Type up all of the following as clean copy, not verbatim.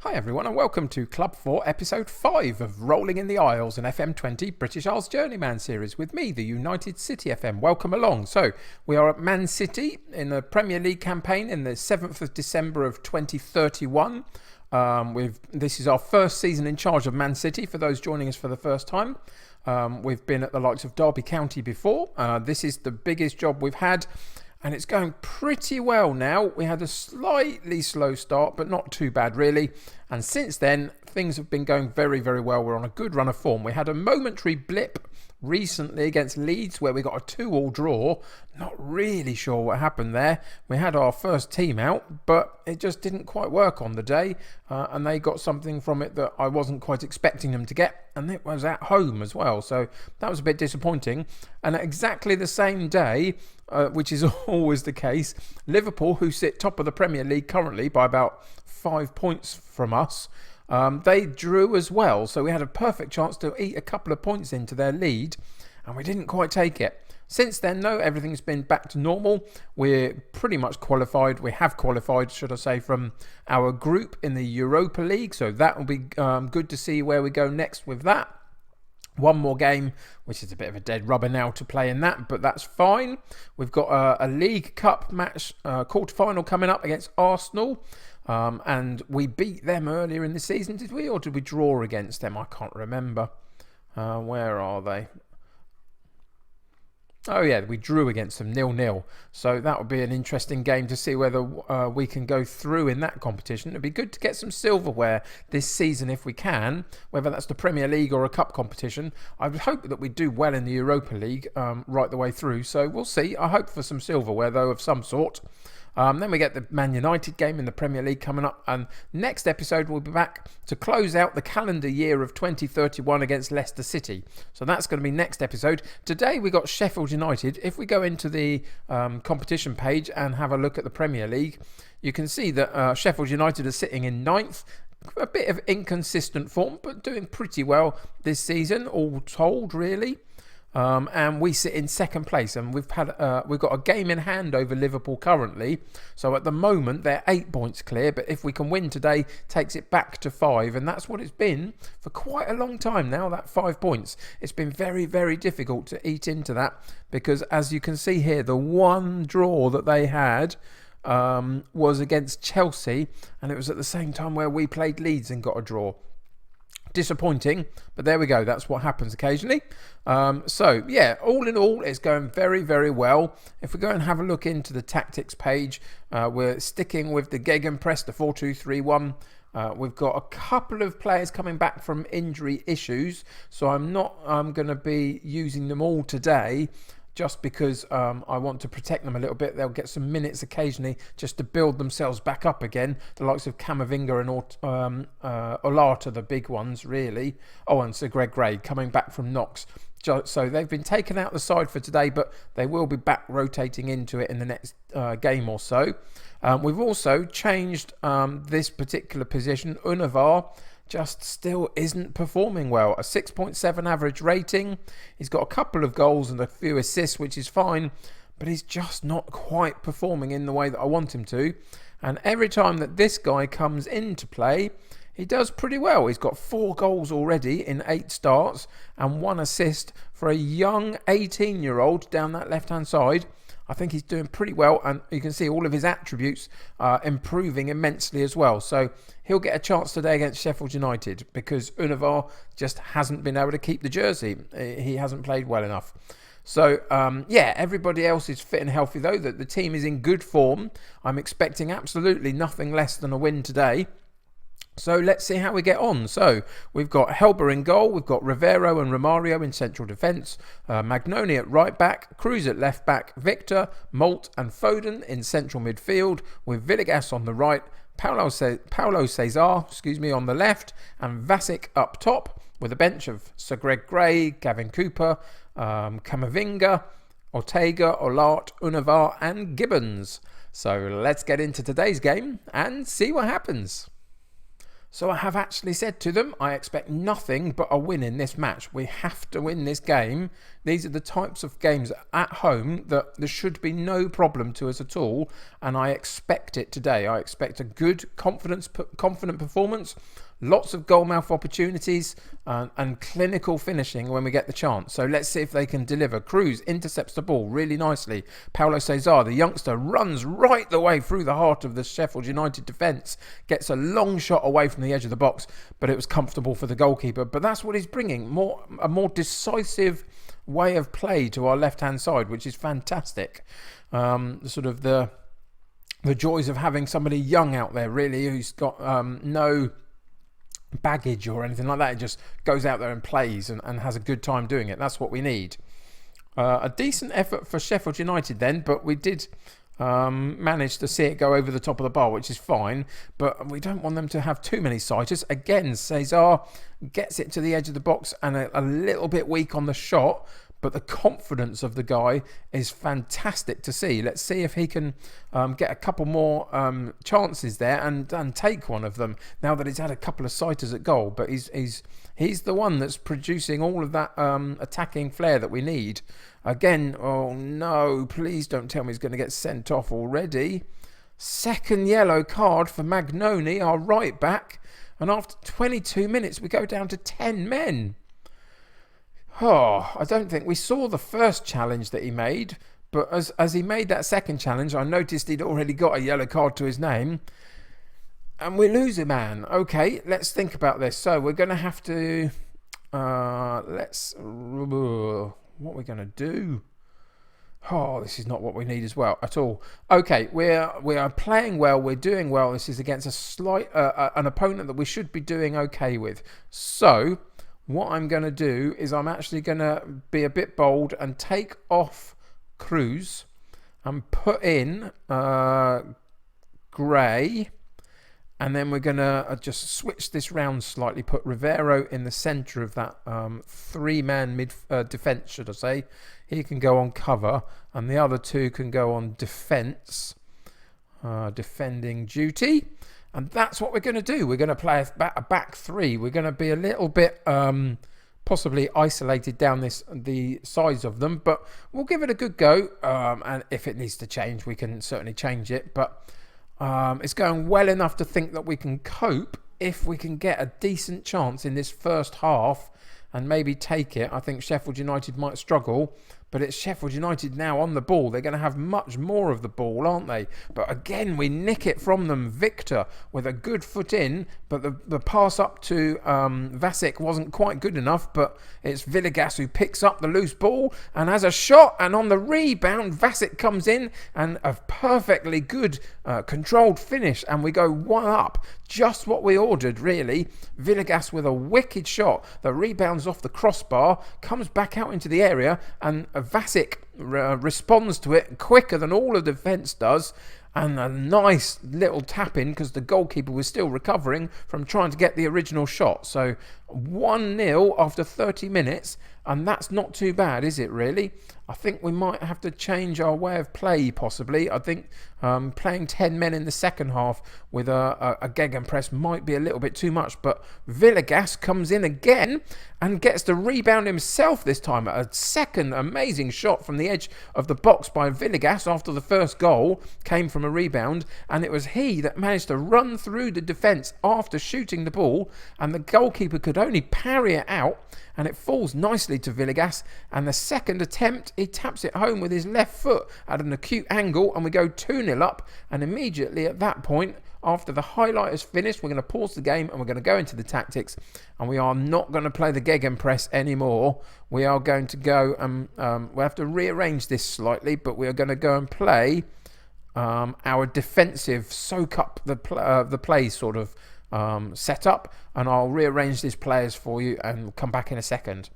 Hi everyone and welcome to Club 4 episode 5 of Rolling in the Isles, an FM20 British Isles Journeyman series with me, the United City FM. Welcome along. So we are at Man City in the Premier League campaign in the 7th of December of 2031. This is our first season in charge of Man City for those joining us for the first time. We've been at the likes of Derby County before. This is the biggest job we've had. And it's going pretty well now. We had a slightly slow start, but not too bad really. And since then, things have been going very, very well. We're on a good run of form. We had a momentary blip recently against Leeds where we got a 2-2 draw. Not really sure what happened there. We had our first team out, but it just didn't quite work on the day. And they got something from it that I wasn't quite expecting them to get. And it was at home as well. So that was a bit disappointing. And at exactly the same day, which is always the case, Liverpool, who sit top of the Premier League currently by about 5 points from us, they drew as well. So we had a perfect chance to eat a couple of points into their lead, and we didn't quite take it. Since then, though, everything's been back to normal. We're pretty much qualified. We have qualified, should I say, from our group in the Europa League. So that will be good to see where we go next with that. One more game, which is a bit of a dead rubber now to play in that, but that's fine. We've got a League Cup match, quarter-final coming up against Arsenal. And we beat them earlier in the season, did we? Or did we draw against them? I can't remember. Where are they? Oh yeah, we drew against them 0-0. So that would be an interesting game to see whether we can go through in that competition. It'd be good to get some silverware this season if we can, whether that's the Premier League or a cup competition. I would hope that we do well in the Europa League right the way through. So we'll see. I hope for some silverware though of some sort. Then we get the Man United game in the Premier League coming up, and next episode we'll be back to close out the calendar year of 2031 against Leicester City. So that's going to be next episode. Today we got Sheffield United. If we go into the competition page and have a look at the Premier League, you can see that Sheffield United are sitting in 9th. A bit of inconsistent form, but doing pretty well this season, all told, really. And we sit in second place, and we've got a game in hand over Liverpool currently. So at the moment they're 8 points clear, but if we can win today, takes it back to 5, and that's what it's been for quite a long time now. That 5 points. It's been very, very difficult to eat into that because, as you can see here, the one draw that they had was against Chelsea, and it was at the same time where we played Leeds and got a draw. Disappointing, but there we go. That's what happens occasionally. So yeah, all in all, it's going very, very well. If we go and have a look into the tactics page, we're sticking with the Gegenpress, the 4-2-3-1. We've got a couple of players coming back from injury issues, so I'm going to be using them all today, just because I want to protect them a little bit. They'll get some minutes occasionally just to build themselves back up again. The likes of Camavinga and Olart are the big ones, really. Oh, and Sir Greg Gray coming back from Knox. So they've been taken out the side for today, but they will be back rotating into it in the next game or so. We've also changed this particular position. Unavar just still isn't performing well. A 6.7 average rating. He's got a couple of goals and a few assists, which is fine, but he's just not quite performing in the way that I want him to. And every time that this guy comes into play, he does pretty well. He's got 4 goals already in 8 starts and 1 assist for a young 18-year-old down that left-hand side. I think he's doing pretty well, and you can see all of his attributes improving immensely as well. So he'll get a chance today against Sheffield United because Unavar just hasn't been able to keep the jersey. He hasn't played well enough. So, yeah, everybody else is fit and healthy, though. The team is in good form. I'm expecting absolutely nothing less than a win today. So let's see how we get on. So we've got Helber in goal, we've got Rivero and Romario in central defence, Magnoni at right back, Cruz at left back, Victor, Molt and Foden in central midfield, with Villegas on the right, Paulo Cesar, on the left, and Vasic up top, with a bench of Sir Greg Gray, Gavin Cooper, Camavinga, Ortega, Olart, Unavar and Gibbons. So let's get into today's game and see what happens. So I have actually said to them, I expect nothing but a win in this match. We have to win this game. These are the types of games at home that there should be no problem to us at all. And I expect it today. I expect a good, confident performance. Lots of goalmouth opportunities and clinical finishing when we get the chance. So let's see if they can deliver. Cruz intercepts the ball really nicely. Paulo Cesar, the youngster, runs right the way through the heart of the Sheffield United defence. Gets a long shot away from the edge of the box, but it was comfortable for the goalkeeper. But that's what he's bringing, a more decisive way of play to our left-hand side, which is fantastic. The joys of having somebody young out there, really, who's got no baggage or anything like that. It just goes out there and plays and has a good time doing it. That's what we need. A decent effort for Sheffield United then, but we did manage to see it go over the top of the bar, which is fine, but we don't want them to have too many sighters. Again, Cesar gets it to the edge of the box and a little bit weak on the shot, but the confidence of the guy is fantastic to see. Let's see if he can get a couple more chances there and take one of them now that he's had a couple of sighters at goal. But he's the one that's producing all of that attacking flair that we need. Again, oh no, please don't tell me he's going to get sent off already. Second yellow card for Magnoni, our right back. And after 22 minutes, we go down to 10 men. Oh, I don't think we saw the first challenge that he made, but as he made that second challenge, I noticed he'd already got a yellow card to his name, and we lose a man. Okay, let's think about this. So we're going to have to, what we're going to do? Oh, this is not what we need as well at all. Okay, we are playing well. We're doing well. This is against an opponent that we should be doing okay with. So what I'm going to do is I'm actually going to be a bit bold and take off Cruz and put in Gray. And then we're going to just switch this round slightly, put Rivero in the centre of that three-man defence, should I say. He can go on cover, and the other two can go on defence, defending duty. And that's what we're going to do. We're going to play a back three. We're going to be a little bit possibly isolated down the sides of them, but we'll give it a good go. And if it needs to change, we can certainly change it. But it's going well enough to think that we can cope if we can get a decent chance in this first half and maybe take it. I think Sheffield United might struggle, but it's Sheffield United now on the ball. They're going to have much more of the ball, aren't they? But again, we nick it from them. Victor with a good foot in, but the pass up to Vasic wasn't quite good enough, but it's Villegas who picks up the loose ball and has a shot, and on the rebound, Vasic comes in and a perfectly good controlled finish, and we go one up. Just what we ordered, really. Villegas with a wicked shot that rebounds off the crossbar, comes back out into the area, and Vasic responds to it quicker than all of the defence does, and a nice little tap in because the goalkeeper was still recovering from trying to get the original shot. So 1-0 after 30 minutes, and that's not too bad, is it really? I think we might have to change our way of play, possibly. I think playing 10 men in the second half with a gegenpress might be a little bit too much, but Villegas comes in again and gets the rebound himself this time. A second amazing shot from the edge of the box by Villegas after the first goal came from a rebound, and it was he that managed to run through the defence after shooting the ball, and the goalkeeper could only parry it out, and it falls nicely to Villegas. And the second attempt, he taps it home with his left foot at an acute angle, and we go 2-0 up. And immediately at that point, after the highlight is finished, we're going to pause the game and we're going to go into the tactics, and we are not going to play the gegenpress anymore. We are going to go and we have to rearrange this slightly, but we are going to go and play our defensive soak up the play sort of setup, and I'll rearrange these players for you and come back in a second.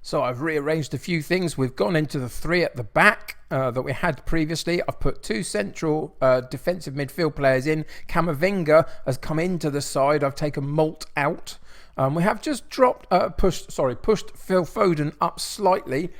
So I've rearranged a few things. We've gone into the three at the back that we had previously. I've put two central defensive midfield players in. Camavinga has come into the side. I've taken Malt out. We have just pushed Phil Foden up slightly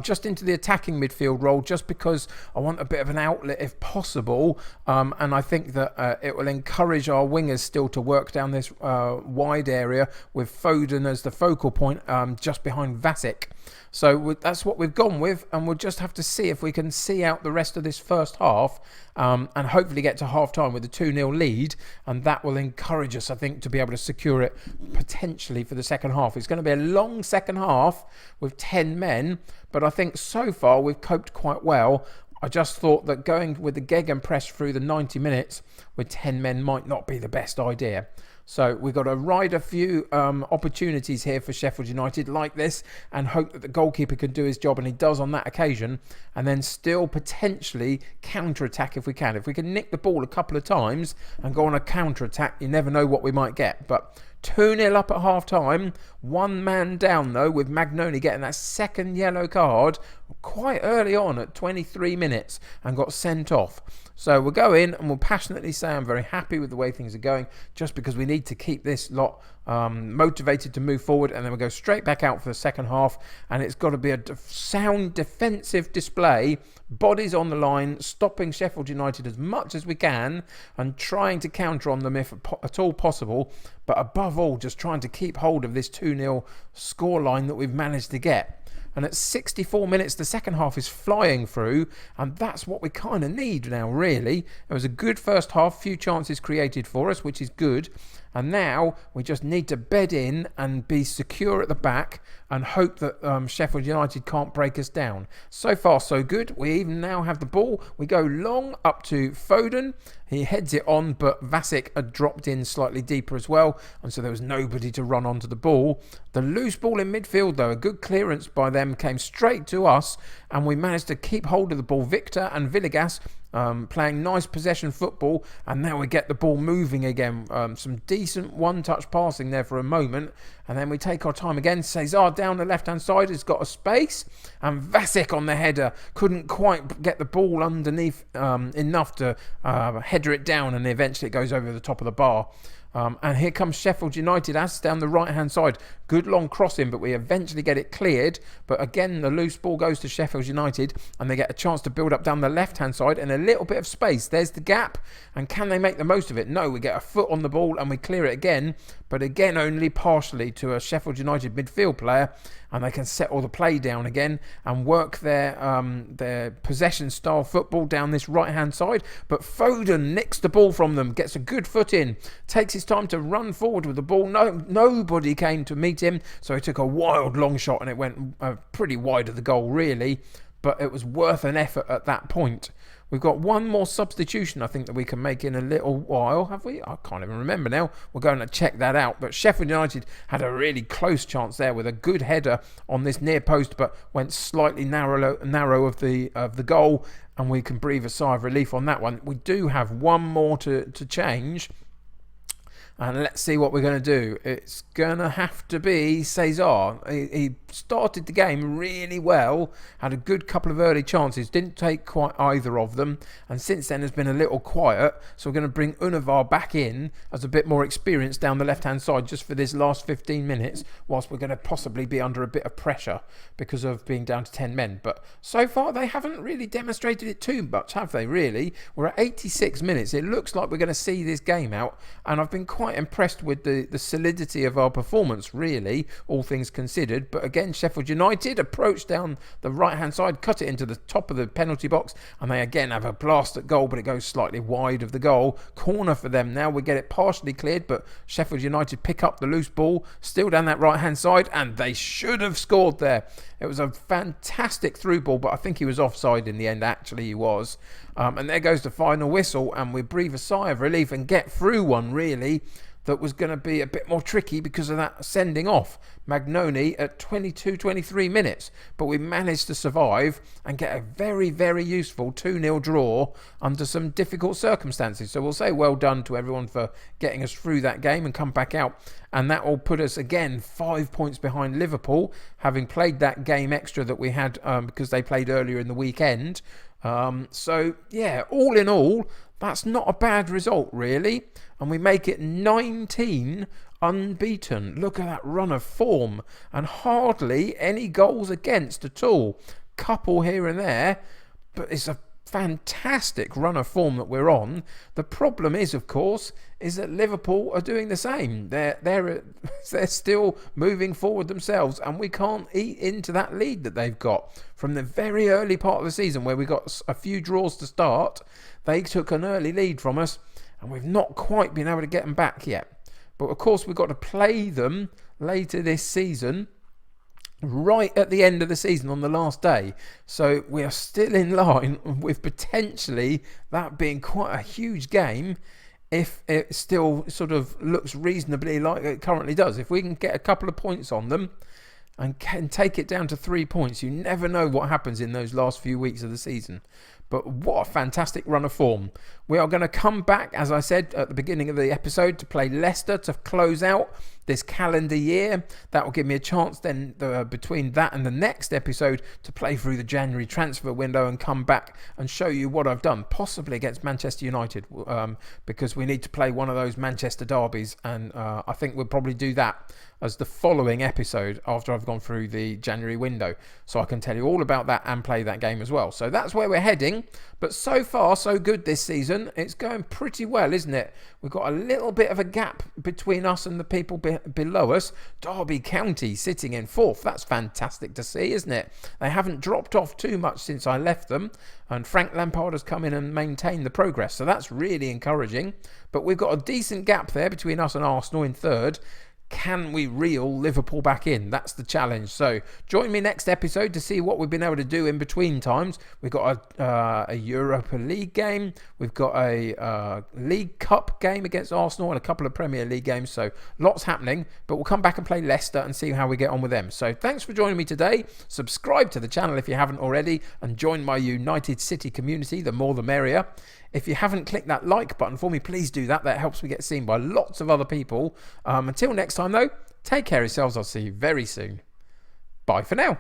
just into the attacking midfield role, just because I want a bit of an outlet if possible, and I think that it will encourage our wingers still to work down this wide area with Foden as the focal point, just behind Vasic. So that's what we've gone with, and we'll just have to see if we can see out the rest of this first half, and hopefully get to half-time with a 2-0 lead, and that will encourage us, I think, to be able to secure it potentially for the second half. It's going to be a long second half with 10 men, but I think so far we've coped quite well. I just thought that going with the gegenpress through the 90 minutes with 10 men might not be the best idea. So we've got to ride a few opportunities here for Sheffield United like this and hope that the goalkeeper can do his job, and he does on that occasion, and then still potentially counter-attack if we can. If we can nick the ball a couple of times and go on a counter-attack, you never know what we might get. But 2-0 up at half-time, one man down though, with Magnoni getting that second yellow card quite early on at 23 minutes and got sent off. So we'll go in and we'll passionately say I'm very happy with the way things are going, just because we need to keep this lot motivated to move forward, and then we'll go straight back out for the second half, and it's got to be a sound defensive display, bodies on the line, stopping Sheffield United as much as we can and trying to counter on them if at all possible, but above all just trying to keep hold of this 2-0 scoreline that we've managed to get. And at 64 minutes, the second half is flying through, and that's what we kind of need now, really. It was a good first half, few chances created for us, which is good. And now we just need to bed in and be secure at the back and hope that Sheffield United can't break us down. So far, so good. We even now have the ball. We go long up to Foden. He heads it on, but Vasic had dropped in slightly deeper as well, and so there was nobody to run onto the ball. The loose ball in midfield, though, a good clearance by them, came straight to us, and we managed to keep hold of the ball. Victor and Villegas playing nice possession football, and now we get the ball moving again. Some decent one-touch passing there for a moment, and then we take our time again. Cesar down the left-hand side has got a space, and Vasic on the header couldn't quite get the ball underneath enough to header it down, and eventually it goes over the top of the bar. And here comes Sheffield United as down the right-hand side. Good long crossing, but we eventually get it cleared. But again, the loose ball goes to Sheffield United, and they get a chance to build up down the left-hand side and a little bit of space. There's the gap. And can they make the most of it? No, we get a foot on the ball and we clear it again. But again, only partially to a Sheffield United midfield player. And they can settle the play down again and work their possession-style football down this right-hand side. But Foden nicks the ball from them, gets a good foot in, takes his time to run forward with the ball. Nobody came to meet him, so he took a wild long shot, and it went pretty wide of the goal, really. But it was worth an effort at that point. We've got one more substitution, I think, that we can make in a little while, have we? I can't even remember now. We're going to check that out. But Sheffield United had a really close chance there with a good header on this near post, but went slightly narrow of the goal, and we can breathe a sigh of relief on that one. We do have one more to change. And let's see what we're going to do. It's going to have to be Cesar. He started the game really well, had a good couple of early chances, didn't take quite either of them, and since then has been a little quiet. So we're going to bring Univar back in as a bit more experienced down the left-hand side just for this last 15 minutes, whilst we're going to possibly be under a bit of pressure because of being down to 10 men. But so far, they haven't really demonstrated it too much, have they, really? We're at 86 minutes. It looks like we're going to see this game out, and I've been quite impressed with the solidity of our performance, really, all things considered. But again, Sheffield United approach down the right hand side, cut it into the top of the penalty box, and they again have a blast at goal, but it goes slightly wide of the goal. Corner for them now. We get it partially cleared, but Sheffield United pick up the loose ball still down that right hand side, and they should have scored there. It was a fantastic through ball, but I think he was offside in the end. Actually, he was. And there goes the final whistle, and we breathe a sigh of relief and get through one, really, that was going to be a bit more tricky because of that sending off Magnoni at 23 minutes. But we managed to survive and get a very, very useful 2-0 draw under some difficult circumstances. So we'll say well done to everyone for getting us through that game and come back out. And that will put us, again, 5 points behind Liverpool, having played that game extra that we had because they played earlier in the weekend. So, yeah, all in all, that's not a bad result, really. And we make it 19 unbeaten. Look at that run of form, and hardly any goals against at all. Couple here and there, but it's a fantastic run of form that we're on. The problem is, of course, is that Liverpool are doing the same. They're still moving forward themselves, and we can't eat into that lead that they've got from the very early part of the season, where we got a few draws to start. They took an early lead from us, and we've not quite been able to get them back yet. But of course, we've got to play them later this season, right at the end of the season on the last day. So we are still in line with potentially that being quite a huge game, if it still sort of looks reasonably like it currently does. If we can get a couple of points on them and can take it down to 3 points, you never know what happens in those last few weeks of the season. But what a fantastic run of form. We are going to come back, as I said at the beginning of the episode, to play Leicester to close out this calendar year. That will give me a chance then between that and the next episode to play through the January transfer window and come back and show you what I've done, possibly against Manchester United, because we need to play one of those Manchester derbies, and I think we'll probably do that as the following episode after I've gone through the January window, so I can tell you all about that and play that game as well. So that's where we're heading, but so far so good this season. It's going pretty well, isn't it? We've got a little bit of a gap between us and the people below us. Derby County sitting in 4th. That's fantastic to see, isn't it? They haven't dropped off too much since I left them, and Frank Lampard has come in and maintained the progress, so that's really encouraging. But we've got a decent gap there between us and Arsenal in 3rd. Can we reel Liverpool back in? That's the challenge. So join me next episode to see what we've been able to do in between times. We've got a Europa League game. We've got a League Cup game against Arsenal and a couple of Premier League games. So lots happening. But we'll come back and play Leicester and see how we get on with them. So thanks for joining me today. Subscribe to the channel if you haven't already, and join my United City community. The more the merrier. If you haven't clicked that like button for me, please do that. That helps me get seen by lots of other people. Until next time, though, take care of yourselves. I'll see you very soon. Bye for now.